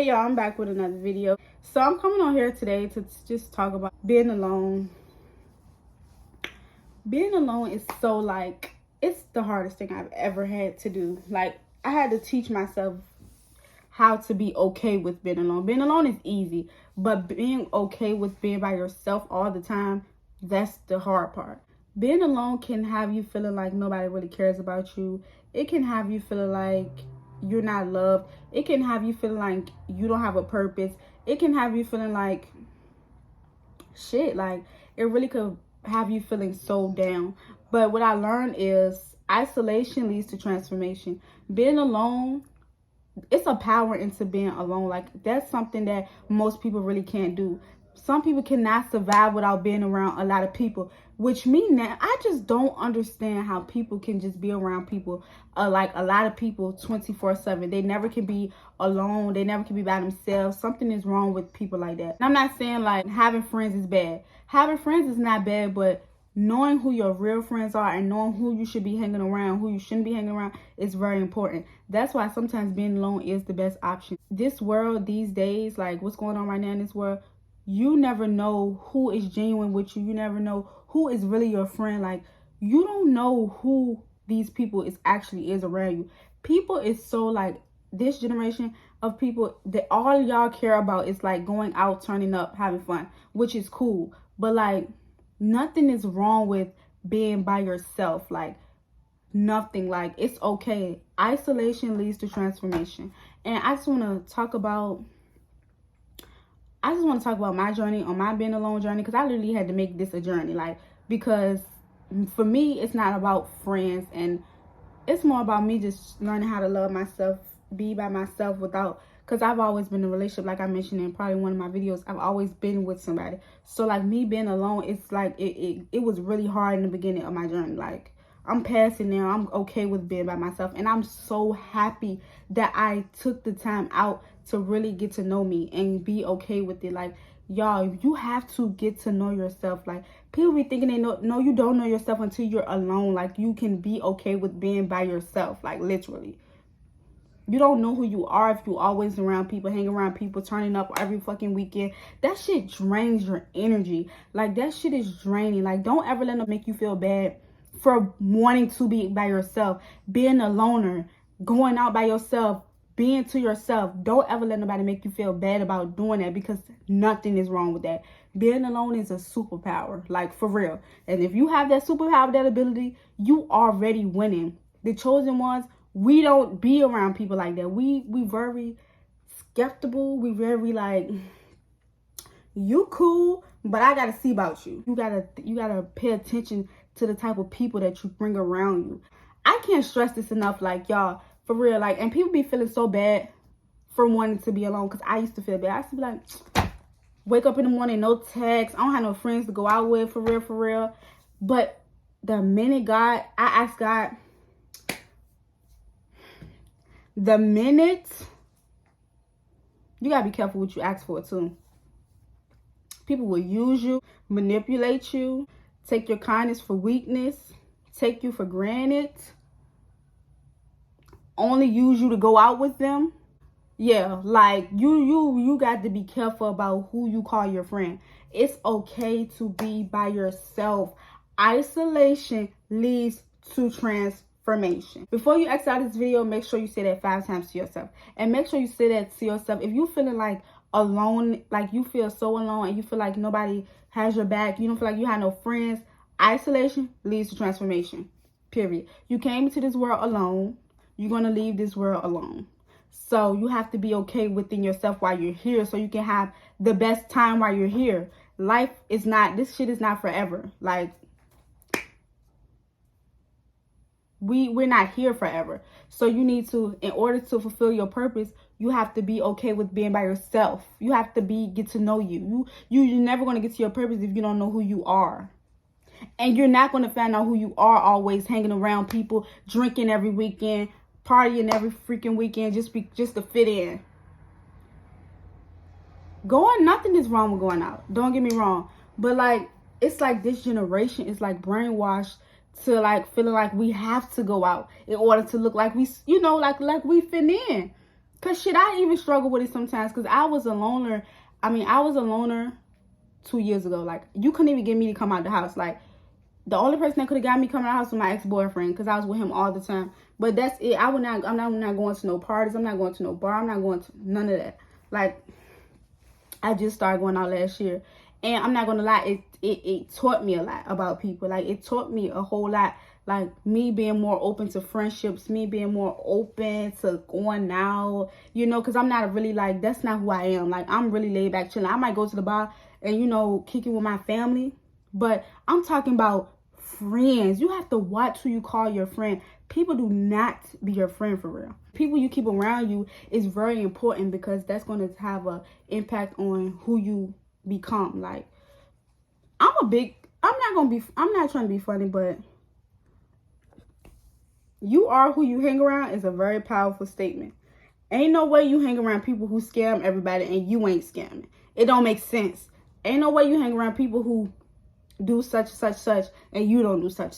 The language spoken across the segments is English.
Hey y'all, I'm back with another video. So I'm coming on here today to just talk about being alone. Being alone is so it's the hardest thing I've ever had to do. Like, I had to teach myself how to be okay with being alone. Being alone is easy, but being okay with being by yourself all the time, that's the hard part. Being alone can have you feeling like nobody really cares about you. It can have you feeling like you're not loved. It can have you feeling like you don't have a purpose. It can have you feeling like shit. Like, it really could have you feeling so down. But what I learned is isolation leads to transformation. Being alone, it's a power into being alone. Like, that's something that most people really can't do. Some people cannot survive without being around a lot of people, which means that I just don't understand how people can just be around people, like a lot of people 24/7. They never can be alone. They never can be by themselves. Something is wrong with people like that. And I'm not saying like having friends is bad. Having friends is not bad, but knowing who your real friends are and knowing who you should be hanging around, who you shouldn't be hanging around is very important. That's why sometimes being alone is the best option. This world these days, like what's going on right now in this world, you never know who is genuine with you. You never know who is really your friend. Like, you don't know who these people is actually is around you. People is so like, this generation of people that all y'all care about is like going out, turning up, having fun, which is cool. But like, nothing is wrong with being by yourself. Like, nothing. Like, it's okay. Isolation leads to transformation. And I just want to talk about my journey on my being alone journey, because I literally had to make this a journey. Like, because for me, it's not about friends, and it's more about me just learning how to love myself, be by myself without, because I've always been in a relationship, like I mentioned in probably one of my videos. I've always been with somebody. So like, me being alone, it's like it was really hard in the beginning of my journey. Like, I'm past it now. I'm okay with being by myself, and I'm so happy that I took the time out to really get to know me and be okay with it. Like, y'all, you have to get to know yourself. Like, people be thinking they know. No, you don't know yourself until you're alone. Like, you can be okay with being by yourself. Like, literally. You don't know who you are if you always around people, hang around people, turning up every fucking weekend. That shit drains your energy. Like, that shit is draining. Like, don't ever let them make you feel bad for wanting to be by yourself, being a loner, going out by yourself, being to yourself. Don't ever let nobody make you feel bad about doing that, because nothing is wrong with that. Being alone is a superpower, like, for real. And if you have that superpower, that ability, you already winning. The chosen ones, we don't be around people like that. We very skeptical. We very like, you cool, but I gotta see about you. You gotta pay attention to the type of people that you bring around you. I can't stress this enough, like, y'all, for real. Like, and people be feeling so bad for wanting to be alone, because I used to feel bad. I used to be like, wake up in the morning, no text, I don't have no friends to go out with, for real. But the minute I asked God, the minute, you gotta be careful what you ask for too. People will use you, manipulate you, take your kindness for weakness, take you for granted, only use you to go out with them. Yeah, like, you got to be careful about who you call your friend. It's okay to be by yourself. Isolation leads to transformation. Before you exit out this video, make sure you say that 5 times to yourself. And make sure you say that to yourself. If you feeling like alone, like you feel so alone and you feel like nobody has your back, you don't feel like you have no friends, isolation leads to transformation, period. You came into this world alone. You're going to leave this world alone. So you have to be okay within yourself while you're here, so you can have the best time while you're here. Life is not, this shit is not forever. Like, we're not here forever. So you need to, in order to fulfill your purpose, you have to be okay with being by yourself. You have to get to know you. You're never going to get to your purpose if you don't know who you are. And you're not going to find out who you are always hanging around people, drinking every weekend, partying every freaking weekend, just to fit in. Nothing is wrong with going out. Don't get me wrong. But like, it's like this generation is like brainwashed to like feeling like we have to go out in order to look like we, like we fit in. Cause shit, I even struggle with it sometimes. Cause I was a loner. I was a loner 2 years ago. Like, you couldn't even get me to come out the house. Like, the only person that could have got me coming out the house was my ex-boyfriend, because I was with him all the time. But that's it. I'm not going to no parties. I'm not going to no bar. I'm not going to none of that. Like, I just started going out last year. And I'm not going to lie, it taught me a lot about people. Like, it taught me a whole lot. Like, me being more open to friendships, me being more open to going out, you know, because I'm not really, like, that's not who I am. Like, I'm really laid back, chilling. I might go to the bar and, you know, kick it with my family. But I'm talking about friends. You have to watch who you call your friend. People do not be your friend for real. People you keep around you is very important, because that's going to have an impact on who you become. Like, I'm not trying to be funny, but you are who you hang around is a very powerful statement. Ain't no way you hang around people who scam everybody and you ain't scamming. It don't make sense. Ain't no way you hang around people who do such and you don't do such.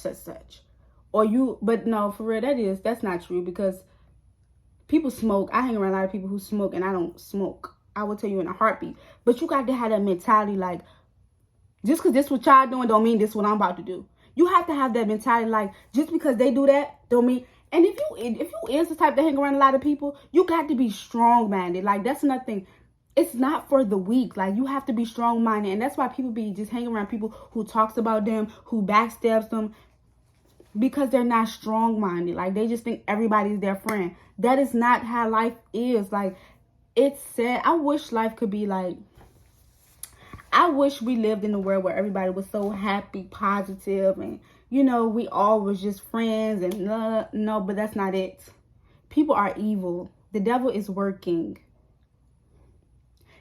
But no, for real, that's not true, because people smoke. I hang around a lot of people who smoke, and I don't smoke. I will tell you in a heartbeat. But you got to have that mentality, like, just because this what y'all doing don't mean this what I'm about to do. You have to have that mentality, like, just because they do that don't mean. And if you is the type that hang around a lot of people, you got to be strong-minded. Like, that's nothing. It's not for the weak. Like, you have to be strong-minded. And that's why people be just hanging around people who talks about them, who backstabs them, because they're not strong-minded. Like, they just think everybody's their friend. That is not how life is. Like, it's sad. I wish life could be like, I wish we lived in a world where everybody was so happy, positive, and, you know, we all was just friends. And no, but that's not it. People are evil. The devil is working.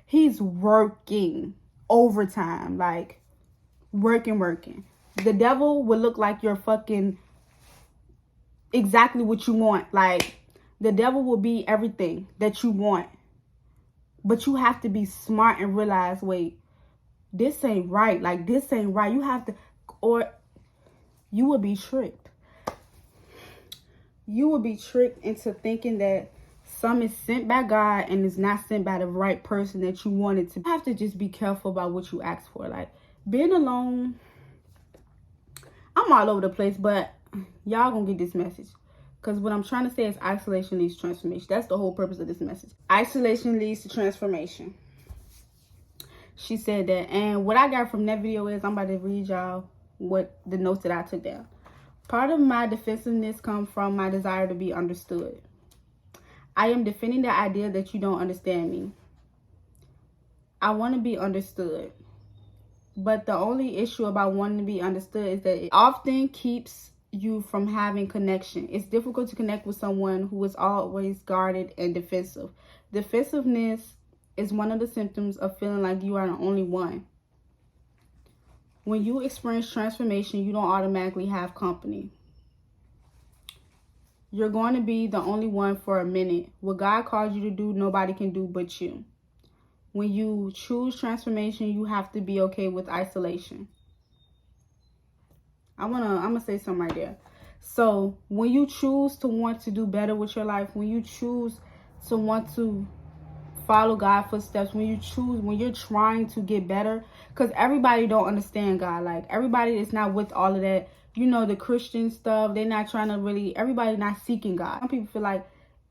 He's working overtime, like, working. The devil will look like you're fucking exactly what you want. Like, the devil will be everything that you want. But you have to be smart and realize, wait, this ain't right. Like, this ain't right. You have to, or you will be tricked. You will be tricked into thinking that some is sent by God and is not sent by the right person that you wanted to. You have to just be careful about what you ask for. Like, being alone, I'm all over the place, but y'all gonna get this message. Because what I'm trying to say is isolation leads to transformation. That's the whole purpose of this message. Isolation leads to transformation. She said that. And what I got from that video is, I'm about to read y'all what the notes that I took down. Part of my defensiveness comes from my desire to be understood. I am defending the idea that you don't understand me. I want to be understood. But the only issue about wanting to be understood is that it often keeps you from having connection. It's difficult to connect with someone who is always guarded and defensive. Defensiveness is one of the symptoms of feeling like you are the only one. When you experience transformation, you don't automatically have company. You're going to be the only one for a minute. What God calls you to do, nobody can do but you. When you choose transformation, you have to be okay with isolation. I'm gonna say something right there. So when you choose to want to do better with your life, when you choose to want to follow God's footsteps, when you're trying to get better, because everybody don't understand God. Like, everybody is not with all of that, you know, the Christian stuff. They're not trying to really, everybody not seeking God. Some people feel like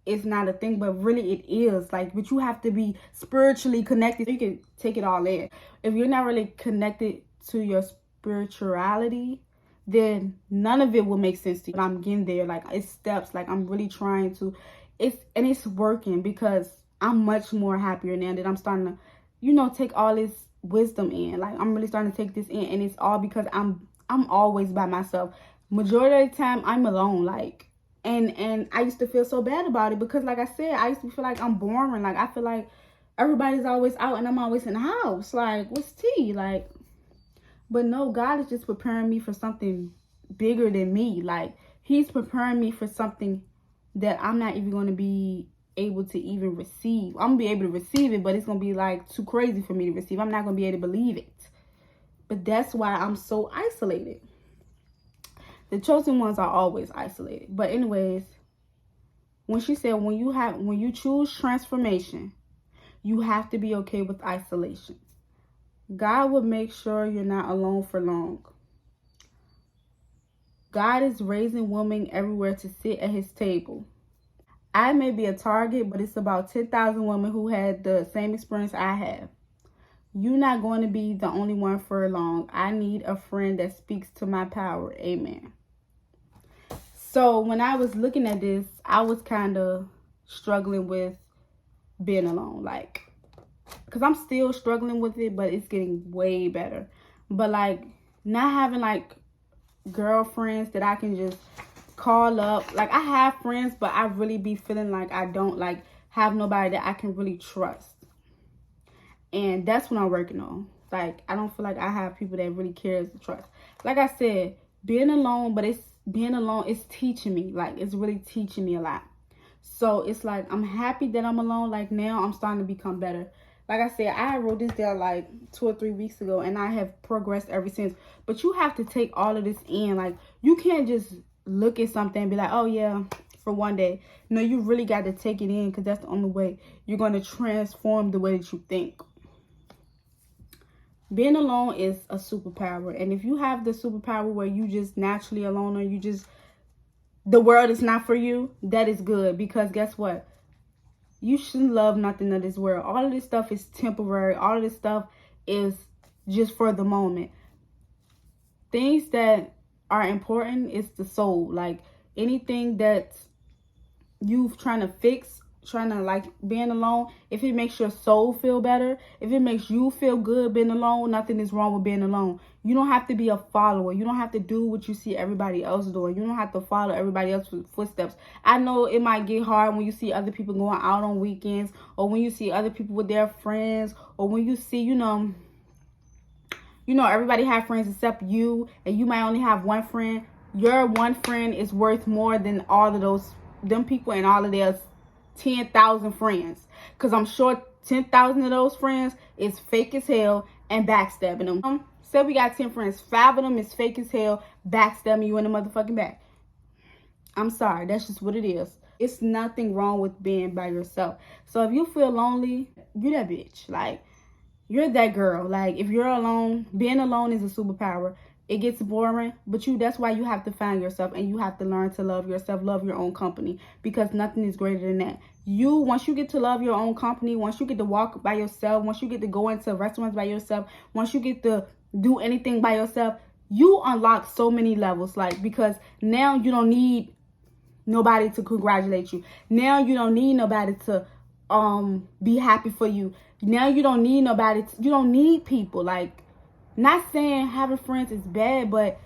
it's not a thing, but really it is. Like, but you have to be spiritually connected so you can take it all in. If you're not really connected to your spirituality, then none of it will make sense to you. I'm getting there. Like, it's steps. Like, I'm really trying to, it's working, because I'm much more happier now that I'm starting to, you know, take all this wisdom in. Like, I'm really starting to take this in, and it's all because I'm always by myself. Majority of the time, I'm alone. Like, and I used to feel so bad about it, because, like I said, I used to feel like I'm boring. Like, I feel like everybody's always out and I'm always in the house. Like, what's tea? Like, but no, God is just preparing me for something bigger than me. Like, he's preparing me for something that I'm not even going to be able to even receive. I'm going to be able to receive it, but it's going to be like too crazy for me to receive. I'm not going to be able to believe it. But that's why I'm so isolated. The chosen ones are always isolated. But anyways, when she said, when you choose transformation, you have to be okay with isolation. God will make sure you're not alone for long. God is raising women everywhere to sit at his table. I may be a target, but it's about 10,000 women who had the same experience I have. You're not going to be the only one for long. I need a friend that speaks to my power. Amen. So when I was looking at this, I was kind of struggling with being alone. Like, because I'm still struggling with it, but it's getting way better. But like, not having like girlfriends that I can just call up. Like, I have friends, but I really be feeling like I don't like have nobody that I can really trust. And that's what I'm working on. Like, I don't feel like I have people that really cares to trust. Like I said, being alone, but being alone is teaching me. Like, it's really teaching me a lot. So it's like, I'm happy that I'm alone. Like, now I'm starting to become better. Like I said, I wrote this down like 2 or 3 weeks ago, and I have progressed ever since. But you have to take all of this in. Like, you can't just look at something and be like, oh yeah, for one day. No, you really got to take it in, because that's the only way you're going to transform the way that you think. Being alone is a superpower. And if you have the superpower where you just naturally alone, or you just, the world is not for you, that is good. Because guess what? You shouldn't love nothing of this world. All of this stuff is temporary. All of this stuff is just for the moment. Things that are important is the soul. Like, anything that you trying to fix, trying to like being alone, if it makes your soul feel better, if it makes you feel good being alone, nothing is wrong with being alone. You don't have to be a follower. You don't have to do what you see everybody else doing. You don't have to follow everybody else's footsteps. I know it might get hard when you see other people going out on weekends, or when you see other people with their friends, or when you see, you know, everybody have friends except you, and you might only have one friend. Your one friend is worth more than all of them people and all of their 10,000 friends, because I'm sure 10,000 of those friends is fake as hell and backstabbing them. Say we got 10 friends, 5 of them is fake as hell, backstabbing you in the motherfucking back. I'm sorry, that's just what it is. It's nothing wrong with being by yourself. So if you feel lonely, you're that bitch. Like, you're that girl. Like, if you're alone, being alone is a superpower. It gets boring, but that's why you have to find yourself, and you have to learn to love yourself, love your own company, because nothing is greater than that. Once you get to love your own company, once you get to walk by yourself, once you get to go into restaurants by yourself, once you get to do anything by yourself, you unlock so many levels. Like, because now you don't need nobody to congratulate you. Now you don't need nobody to be happy for you. Now you don't need nobody. You don't need people. Like, not saying having friends is bad, but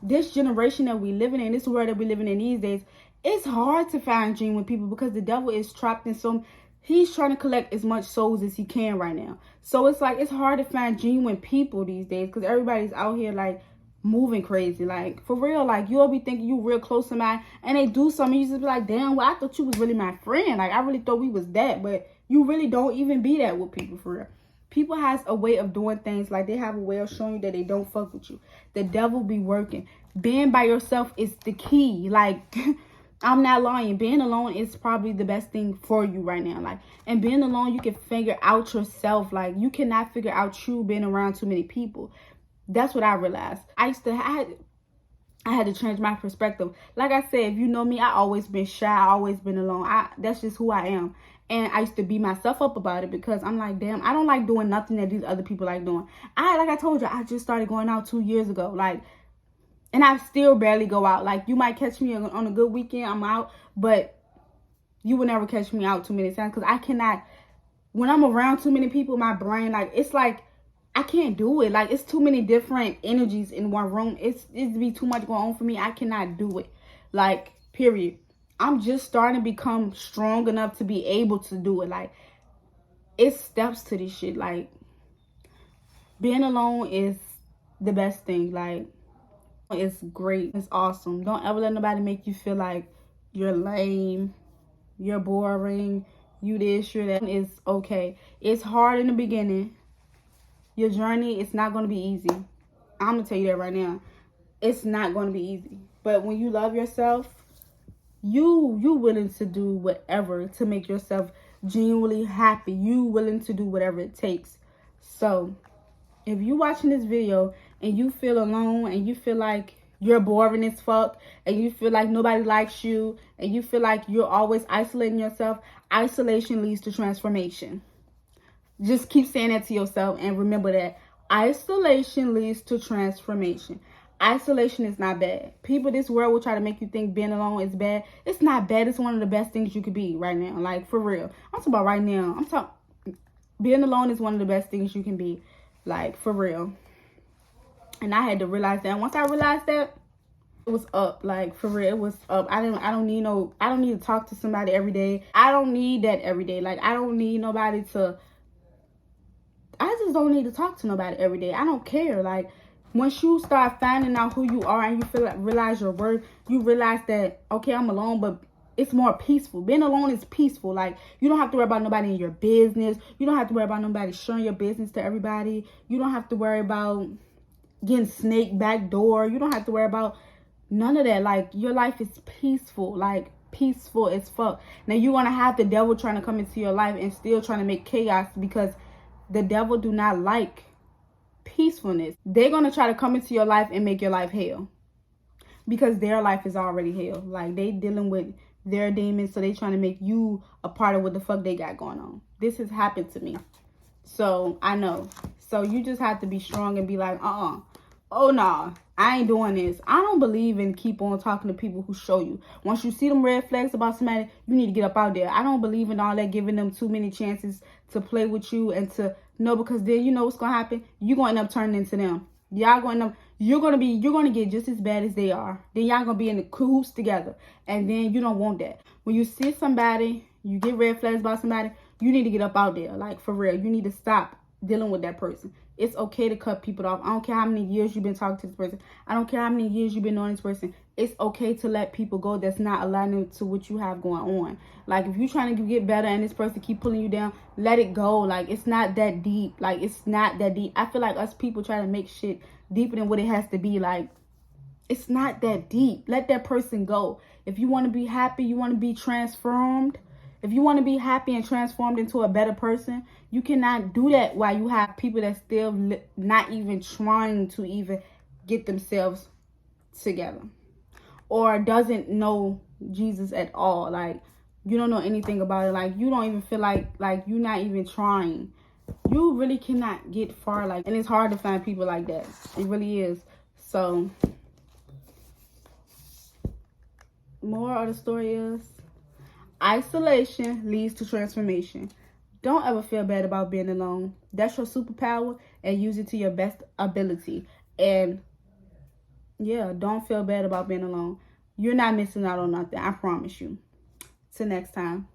this generation that we living in, this world that we living in these days, it's hard to find genuine people, because the devil is trapped in he's trying to collect as much souls as he can right now. So it's like, it's hard to find genuine people these days, because everybody's out here like moving crazy. Like, for real, like, you'll be thinking you real close to mine, and they do something, you just be like, damn, well, I thought you was really my friend. Like, I really thought we was that, but you really don't even be that with people, for real. People has a way of doing things. Like, they have a way of showing you that they don't fuck with you. The devil be working. Being by yourself is the key. Like, I'm not lying. Being alone is probably the best thing for you right now. Like, and being alone, you can figure out yourself. Like, you cannot figure out you being around too many people. That's what I realized. I had to change my perspective. Like I said, if you know me, I always been shy. I always been alone. That's just who I am. And I used to beat myself up about it, because I'm like, damn, I don't like doing nothing that these other people like doing. Like I told you, I just started going out 2 years ago. Like, and I still barely go out. Like, you might catch me on a good weekend, I'm out, but you will never catch me out too many times, because I cannot, when I'm around too many people, my brain, like, it's like, I can't do it. Like, it's too many different energies in one room. It's be too much going on for me. I cannot do it. Like, period. I'm just starting to become strong enough to be able to do it. Like, it's steps to this shit. Like, being alone is the best thing. Like, it's great. It's awesome. Don't ever let nobody make you feel like you're lame, you're boring, you this, you're that. It's okay. It's hard in the beginning. Your journey, it's not going to be easy. I'm going to tell you that right now. It's not going to be easy. But when you love yourself, You willing to do whatever to make yourself genuinely happy. You willing to do whatever it takes. So if you watching this video and you feel alone and you feel like you're boring as fuck and you feel like nobody likes you and you feel like you're always isolating yourself, isolation leads to transformation. Just keep saying that to yourself and remember that isolation leads to transformation. Isolation is not bad. People, this world will try to make you think being alone is bad. It's not bad. It's one of the best things you could be right now. Like, for real. I'm talking about right now. I'm talking, being alone is one of the best things you can be. Like, for real. And I had to realize that. And once I realized that, it was up. Like, for real, it was up. I don't need to talk to somebody every day. I don't need that every day. Like, I don't need nobody to, I just don't need to talk to nobody every day. I don't care. Like, once you start finding out who you are and you feel like, realize your worth, you realize that, okay, I'm alone, but it's more peaceful. Being alone is peaceful. Like, you don't have to worry about nobody in your business. You don't have to worry about nobody sharing your business to everybody. You don't have to worry about getting snaked back door. You don't have to worry about none of that. Like, your life is peaceful. Like, peaceful as fuck. Now, you're going to have the devil trying to come into your life and still trying to make chaos, because the devil do not like peacefulness. They're going to try to come into your life and make your life hell, because their life is already hell. Like, they dealing with their demons, so they trying to make you a part of what the fuck they got going on. This has happened to me, so I know. So you just have to be strong and be like, oh nah, I ain't doing this. I don't believe in keep on talking to people who show you. Once you see them red flags about somebody, you need to get up out there. I don't believe in all that, giving them too many chances to play with you and to know, because then you know what's gonna happen. You're gonna end up turning into them. You're gonna get just as bad as they are. Then y'all gonna be in the cahoots together, and then you don't want that. When you see somebody, you get red flags about somebody, you need to get up out there. Like, for real, you need to stop dealing with that person. It's okay to cut people off. I don't care how many years you've been talking to this person. I don't care how many years you've been knowing this person. It's okay to let people go that's not aligning to what you have going on. Like, if you're trying to get better and this person keep pulling you down, let it go. Like, it's not that deep. Like, it's not that deep. I feel like us people try to make shit deeper than what it has to be. Like, it's not that deep. Let that person go. If you want to be happy, you want to be transformed. If you want to be happy and transformed into a better person, you cannot do that while you have people that still not even trying to even get themselves together, or doesn't know Jesus at all. Like, you don't know anything about it. Like, you don't even feel like you're not even trying. You really cannot get far. Like, and it's hard to find people like that. It really is. So, moral of the story is, isolation leads to transformation. Don't ever feel bad about being alone. That's your superpower, and use it to your best ability. And yeah, don't feel bad about being alone. You're not missing out on nothing. I promise you. Till next time.